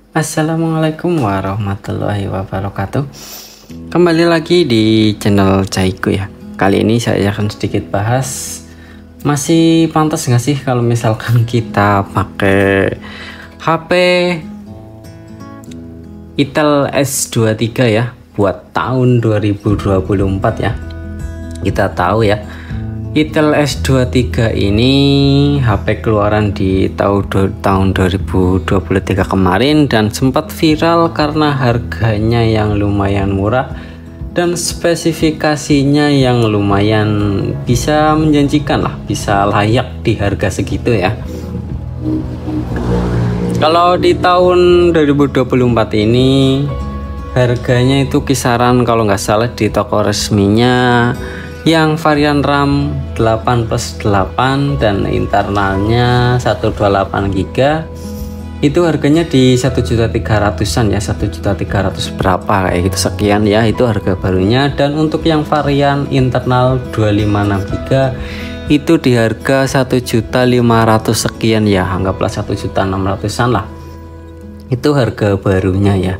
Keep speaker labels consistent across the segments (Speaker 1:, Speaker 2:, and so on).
Speaker 1: Assalamualaikum warahmatullahi wabarakatuh. Kembali lagi di channel Caiku ya. Kali ini saya akan sedikit bahas, masih pantas nggak sih kalau misalkan kita pakai HP Itel S23 ya buat tahun 2024 ya. Kita tahu ya, Itel S23 ini HP keluaran di tahun 2023 kemarin dan sempat viral karena harganya yang lumayan murah dan spesifikasinya yang lumayan bisa menjanjikan lah, bisa layak di harga segitu ya. Kalau di tahun 2024 ini harganya itu kisaran, kalau nggak salah di toko resminya, yang varian RAM 8+8 dan internalnya 128GB itu harganya di 1.300.000-an ya, 1.300.000 berapa kayak gitu sekian ya, itu harga barunya. Dan untuk yang varian internal 256GB itu di harga 1.500.000 sekian ya, anggaplah 1.600.000-an lah, itu harga barunya ya.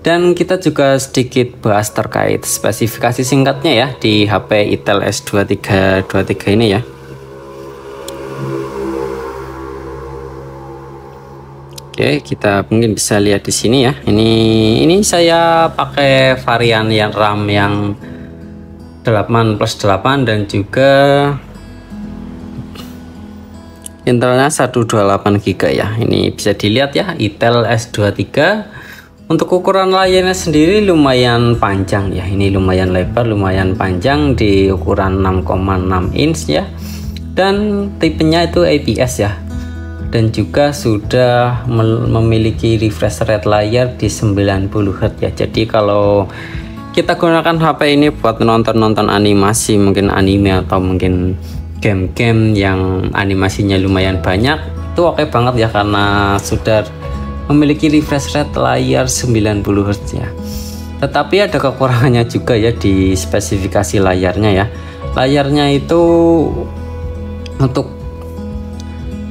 Speaker 1: Dan kita juga sedikit bahas terkait spesifikasi singkatnya ya di HP Itel S23 ini ya. Oke, kita mungkin bisa lihat di sini ya. Ini saya pakai varian yang RAM yang 8+8 dan juga internalnya 128GB ya. Ini bisa dilihat ya, Itel S23. Untuk ukuran layarnya sendiri lumayan panjang ya, ini lumayan lebar, lumayan panjang di ukuran 6,6 inch ya, dan tipenya itu IPS ya, dan juga sudah memiliki refresh rate layar di 90Hz ya. Jadi kalau kita gunakan HP ini buat nonton animasi, mungkin anime atau mungkin game-game yang animasinya lumayan banyak, itu oke banget ya, karena sudah memiliki refresh rate layar 90Hz ya. Tetapi ada kekurangannya juga ya di spesifikasi layarnya ya. Layarnya itu untuk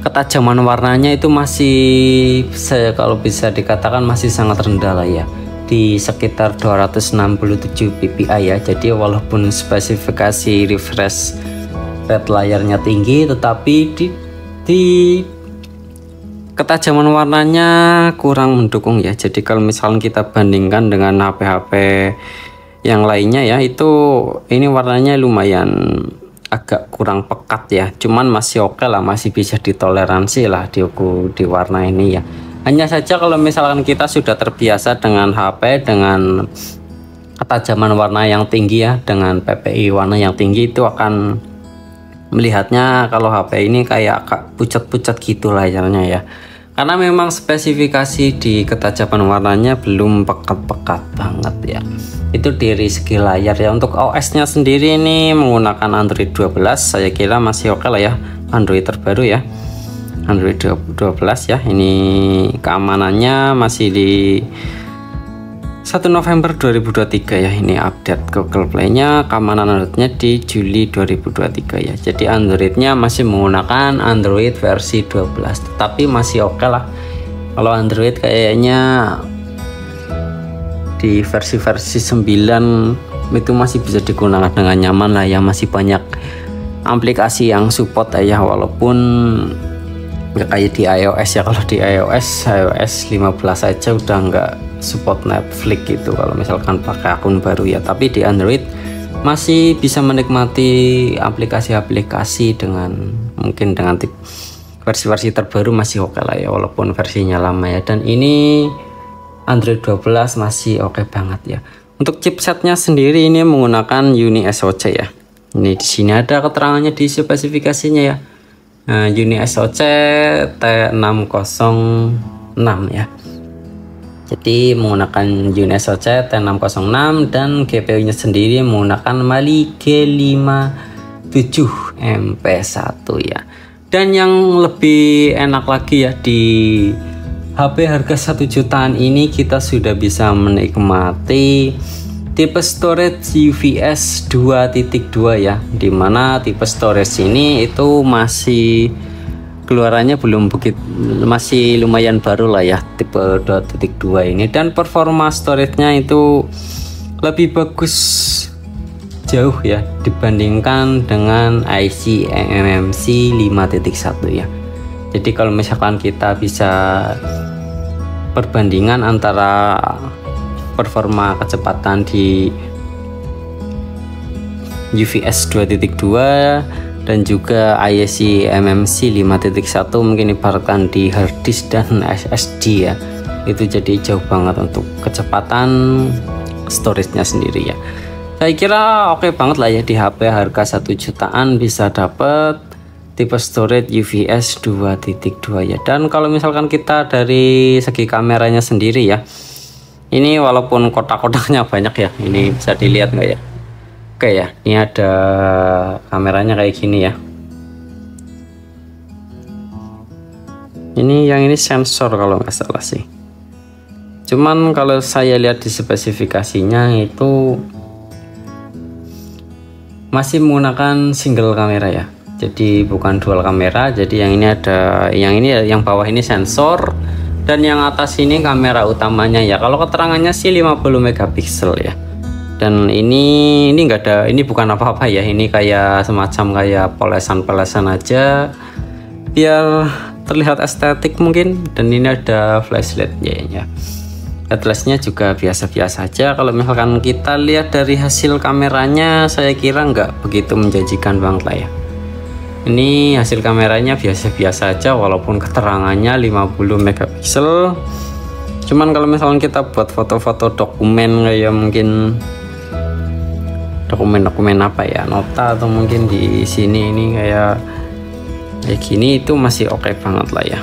Speaker 1: ketajaman warnanya itu masih, saya kalau bisa dikatakan masih sangat rendah lah ya, di sekitar 267 ppi ya. Jadi walaupun spesifikasi refresh rate layarnya tinggi, tetapi di ketajaman warnanya kurang mendukung ya. Jadi kalau misalnya kita bandingkan dengan HP-HP yang lainnya ya, itu ini warnanya lumayan agak kurang pekat ya, cuman masih oke lah, masih bisa ditoleransi lah di warna ini ya. Hanya saja kalau misalkan kita sudah terbiasa dengan HP dengan ketajaman warna yang tinggi ya, dengan PPI warna yang tinggi, itu akan melihatnya kalau HP ini kayak pucat-pucat gitu layarnya ya, karena memang spesifikasi di ketajaman warnanya belum pekat-pekat banget ya. Itu dari segi layar ya. Untuk OS nya sendiri ini menggunakan Android 12, saya kira masih oke lah ya, Android terbaru ya, Android 12 ya. Ini keamanannya masih di 1 November 2023 ya, ini update Google Play-nya, keamanan Android-nya di Juli 2023 ya. Jadi Android-nya masih menggunakan Android versi 12, tetapi masih oke lah. Kalau Android kayaknya di versi 9 itu masih bisa digunakan dengan nyaman lah ya, masih banyak aplikasi yang support ya, walaupun nggak kayak di iOS ya. Kalau di iOS 15 aja udah nggak support Netflix gitu kalau misalkan pakai akun baru ya. Tapi di Android masih bisa menikmati aplikasi-aplikasi dengan mungkin dengan versi-versi terbaru, masih oke lah ya, walaupun versinya lama ya. Dan ini Android 12 masih oke banget ya. Untuk chipsetnya sendiri ini menggunakan UniSoC ya. Ini di sini ada keterangannya di spesifikasinya ya. Nah, UniSoC T606 ya. Jadi menggunakan UniSoC T606 dan GPU-nya sendiri menggunakan Mali G57MP1 ya. Dan yang lebih enak lagi ya, di HP harga 1 jutaan ini kita sudah bisa menikmati tipe storage UFS 2.2 ya, dimana tipe storage ini itu masih keluarannya belum begitu, masih lumayan baru lah ya, tipe 2.2 ini. Dan performa storage-nya itu lebih bagus jauh ya dibandingkan dengan IC eMMC 5.1 ya. Jadi kalau misalkan kita bisa perbandingan antara performa kecepatan di UFS 2.2 dan juga IC eMMC 5.1, mungkin ibaratkan di hard disk dan SSD ya, itu jadi jauh banget untuk kecepatan storage-nya sendiri ya. Saya kira oke banget lah ya, di HP harga 1 jutaan bisa dapat tipe storage UFS 2.2 ya. Dan kalau misalkan kita dari segi kameranya sendiri ya, ini walaupun kotak-kotaknya banyak ya, ini bisa dilihat nggak ya? Oke ya, ini ada kameranya kayak gini ya. Ini yang ini sensor kalau nggak salah sih. Cuman kalau saya lihat di spesifikasinya itu masih menggunakan single kamera ya. Jadi bukan dual kamera. Jadi yang ini ada, yang bawah ini sensor dan yang atas ini kamera utamanya ya. Kalau keterangannya sih 50 megapiksel ya. Dan ini enggak ada, ini bukan apa-apa ya, ini kayak semacam kayak polesan-polesan aja biar terlihat estetik mungkin. Dan ini ada flashlight ya. Headless-nya juga biasa-biasa aja. Kalau misalkan kita lihat dari hasil kameranya, saya kira nggak begitu menjanjikan banget lah ya. Ini hasil kameranya biasa-biasa aja walaupun keterangannya 50 megapiksel. Cuman kalau misalkan kita buat foto-foto dokumen kayak mungkin dokumen apa ya, nota atau mungkin di sini ini kayak gini, itu masih oke banget lah ya.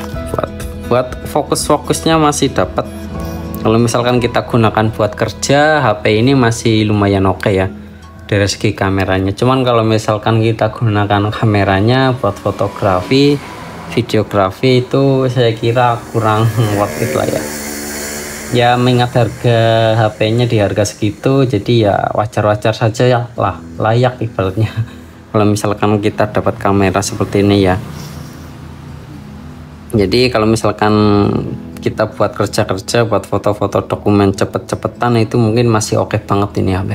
Speaker 1: Buat fokus-fokusnya masih dapat. Kalau misalkan kita gunakan buat kerja, HP ini masih lumayan oke ya dari segi kameranya. Cuman kalau misalkan kita gunakan kameranya buat fotografi, videografi, itu saya kira kurang worth it lah ya. Ya mengingat harga HP-nya di harga segitu, jadi ya wajar-wajar saja ya lah, layak ibaratnya kalau misalkan kita dapat kamera seperti ini ya. Jadi kalau misalkan kita buat kerja-kerja, buat foto-foto dokumen cepet-cepetan, itu mungkin masih oke banget ini HP.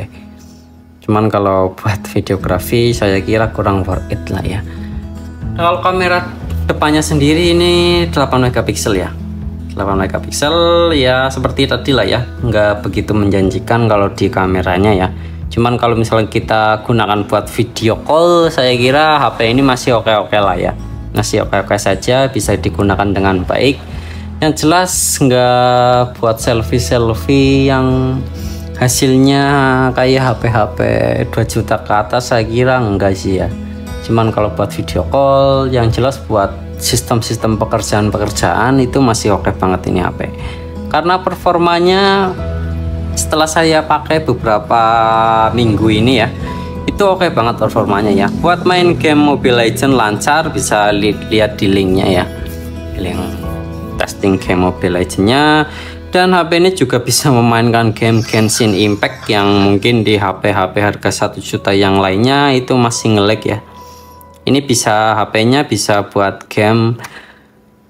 Speaker 1: Cuman kalau buat videografi saya kira kurang worth it lah ya. Kalau kamera depannya sendiri ini 8 megapiksel ya. 8 megapiksel ya, seperti tadi lah ya, nggak begitu menjanjikan kalau di kameranya ya. Cuman kalau misalnya kita gunakan buat video call, saya kira HP ini masih oke-oke lah ya, masih oke-oke saja, bisa digunakan dengan baik. Yang jelas nggak buat selfie yang hasilnya kayak HP-HP 2 juta ke atas, saya kira enggak sih ya. Cuman kalau buat video call, yang jelas buat sistem-sistem pekerjaan itu masih oke banget ini HP. Karena performanya setelah saya pakai beberapa minggu ini ya, itu oke banget performanya ya. Buat main game Mobile Legends lancar, bisa lihat di linknya ya, link testing game Mobile Legends-nya. Dan HP ini juga bisa memainkan game Genshin Impact yang mungkin di HP-HP harga 1 juta yang lainnya itu masih nge-lag ya. Ini bisa, HP-nya bisa buat game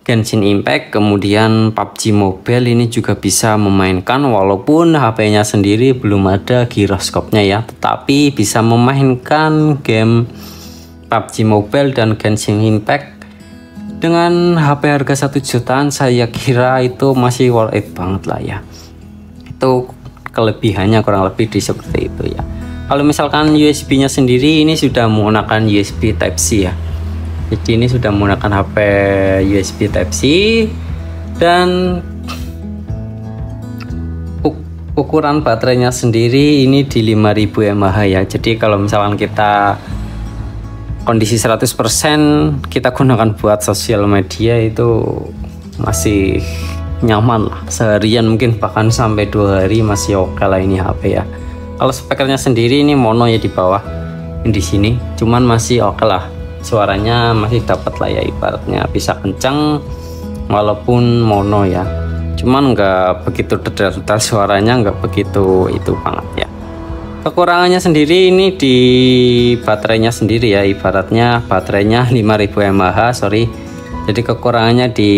Speaker 1: Genshin Impact, kemudian PUBG Mobile ini juga bisa memainkan, walaupun HP-nya sendiri belum ada giroskopnya ya, tetapi bisa memainkan game PUBG Mobile dan Genshin Impact dengan HP harga 1 jutaan. Saya kira itu masih worth it banget lah ya. Itu kelebihannya kurang lebih di seperti itu ya. Kalau misalkan USB-nya sendiri ini sudah menggunakan USB Type-C ya. Jadi ini sudah menggunakan HP USB Type-C dan ukuran baterainya sendiri ini di 5000 mAh ya. Jadi kalau misalkan kita kondisi 100% kita gunakan buat sosial media, itu masih nyaman lah, seharian mungkin bahkan sampai 2 hari masih oke lah ini HP ya. Kalau speakernya sendiri ini mono ya di bawah, di sini cuman masih oke lah, suaranya masih dapat lah ya, ibaratnya bisa kencang walaupun mono ya. Cuman nggak begitu detail suaranya, nggak begitu itu banget ya. Kekurangannya sendiri ini di baterainya sendiri ya, ibaratnya baterainya 5000 mAh, sorry, Jadi kekurangannya di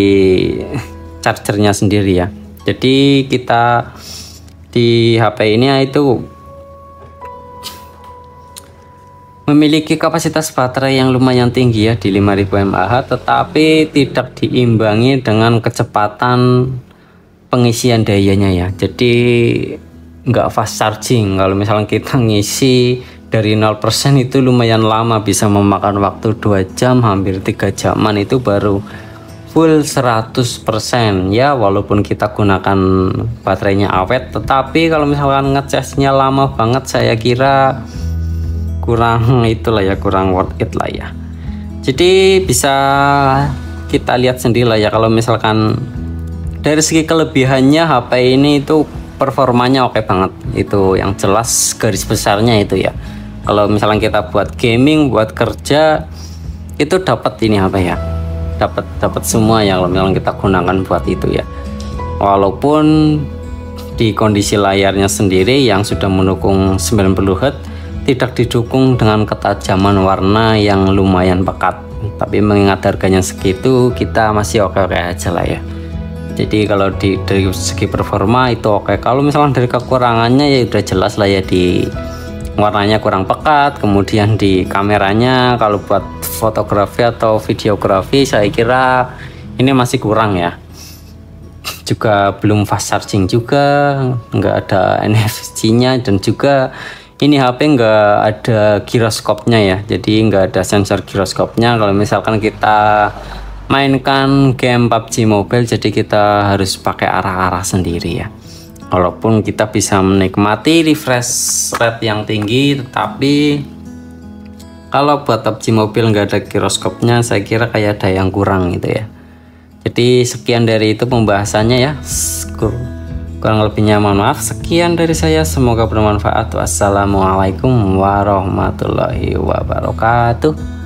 Speaker 1: chargernya sendiri ya. Jadi kita di HP ini itu memiliki kapasitas baterai yang lumayan tinggi ya, di 5000 mAh, tetapi tidak diimbangi dengan kecepatan pengisian dayanya ya. Jadi nggak fast charging. Kalau misalnya kita ngisi dari 0% itu lumayan lama, bisa memakan waktu 2 jam, hampir 3 jaman itu baru full 100% ya. Walaupun kita gunakan baterainya awet, tetapi kalau misalkan ngecasnya lama banget, saya kira kurang itulah ya, kurang worth it lah ya. Jadi bisa kita lihat sendiri lah ya, kalau misalkan dari segi kelebihannya HP ini itu performanya oke banget, itu yang jelas garis besarnya itu ya. Kalau misalnya kita buat gaming, buat kerja, itu dapat ini HP ya, dapat semua ya kalau misalnya kita gunakan buat itu ya. Walaupun di kondisi layarnya sendiri yang sudah mendukung 90 Hz, tidak didukung dengan ketajaman warna yang lumayan pekat, tapi mengingat harganya segitu, kita masih oke-oke aja lah ya. Jadi kalau dari segi performa itu oke. Kalau misalnya dari kekurangannya ya udah jelas lah ya, di warnanya kurang pekat, kemudian di kameranya kalau buat fotografi atau videografi saya kira ini masih kurang ya. Juga belum fast charging juga, nggak ada NFC-nya, dan juga ini HP nggak ada giroskopnya ya, jadi nggak ada sensor giroskopnya. Kalau misalkan kita mainkan game PUBG Mobile, jadi kita harus pakai arah-arah sendiri ya. Walaupun kita bisa menikmati refresh rate yang tinggi, tetapi kalau buat PUBG Mobile nggak ada giroskopnya, saya kira kayak ada yang kurang gitu ya. Jadi sekian dari itu pembahasannya ya. Kurang lebihnya mohon maaf. Sekian dari saya, semoga bermanfaat. Wassalamualaikum warahmatullahi wabarakatuh.